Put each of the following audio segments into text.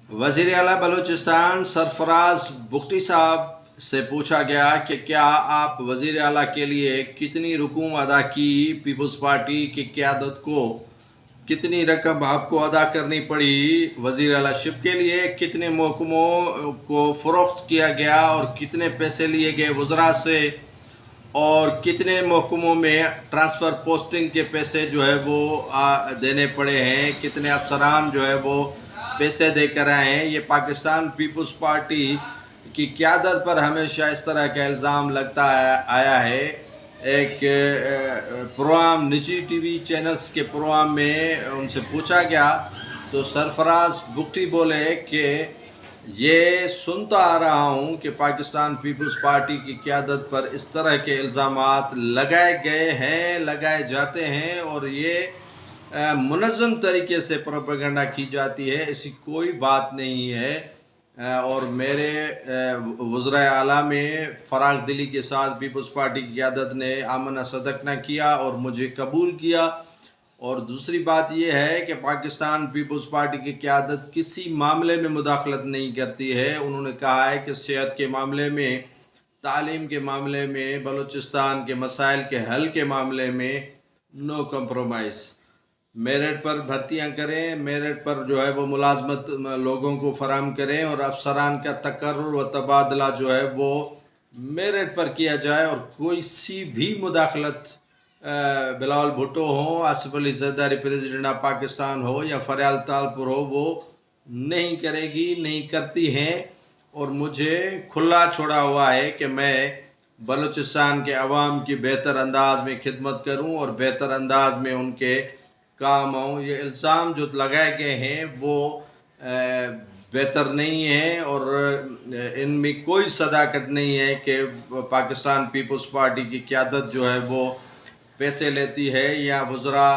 वज़ीर आला बलूचिस्तान सरफराज बुगटी साहब से पूछा गया कि क्या आप वज़ीर आला के लिए कितनी रकूम अदा की, पीपल्स पार्टी की क़यादत को कितनी रकम आपको अदा करनी पड़ी, वज़ीर आला शिप के लिए कितने महकमों को फ़रोख्त किया गया और कितने पैसे लिए गए वज़रा से, और कितने महकमों में ट्रांसफ़र पोस्टिंग के पैसे जो है वो देने पड़े हैं, कितने अफसरान जो है वो पैसे देकर आए हैं। ये पाकिस्तान पीपल्स पार्टी की क़यादत पर हमेशा इस तरह का इल्ज़ाम लगता आया है। एक प्रोग्राम निजी टीवी चैनल्स के प्रोग्राम में उनसे पूछा गया तो सरफराज बुगटी बोले कि ये सुनता आ रहा हूँ कि पाकिस्तान पीपल्स पार्टी की क़यादत पर इस तरह के इल्ज़ामात लगाए गए हैं, लगाए जाते हैं और ये मुनज़्ज़म तरीके से प्रोपेगेंडा की जाती है, ऐसी कोई बात नहीं है। और मेरे वज़राए आला में फ़राग़ दिली के साथ पीपल्स पार्टी की क़यादत ने आमना सदकना किया और मुझे कबूल किया। और दूसरी बात यह है कि पाकिस्तान पीपल्स पार्टी की क़यादत किसी मामले में मुदाखलत नहीं करती है। उन्होंने कहा है कि सेहत के मामले में, तालीम के मामले में, बलूचिस्तान के मसाइल के हल के मामले में नो कंप्रोमाइज़। मेरिट पर भर्तियां करें, मेरिट पर जो है वो मुलाजमत लोगों को फराहम करें और अफसरान का तकर्रुर व तबादला जो है वो मेरिट पर किया जाए और कोई सी भी मुदाखलत बिलावल भुट्टो हो, आसिफ अली ज़रदारी प्रेसिडेंट ऑफ पाकिस्तान हो या फरियाल तालपुर हो, वो नहीं करेगी, नहीं करती हैं। और मुझे खुला छोड़ा हुआ है कि मैं बलूचिस्तान के अवाम की बेहतर अंदाज में खिदमत करूं और बेहतर अंदाज में उनके काम आऊँ। ये इल्ज़ाम जो लगाए गए हैं वो बेहतर नहीं है और इनमें कोई सदाकत नहीं है कि पाकिस्तान पीपल्स पार्टी की क़यादत जो है वो पैसे लेती है या वज़रा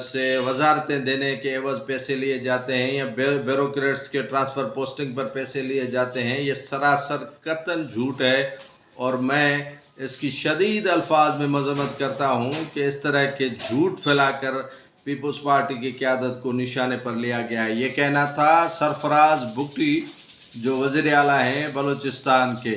से वजारतें देने के एवज़ पैसे लिए जाते हैं या ब्यूरोक्रेट्स के ट्रांसफ़र पोस्टिंग पर पैसे लिए जाते हैं। ये सरासर कतन झूठ है और मैं इसकी शदीद अल्फाज में मज़म्मत करता हूँ कि इस तरह के झूठ फैलाकर पीपल्स पार्टी की क़यादत को निशाने पर लिया गया है। ये कहना था सरफराज बुगटी जो वज़ीर आला हैं बलूचिस्तान के।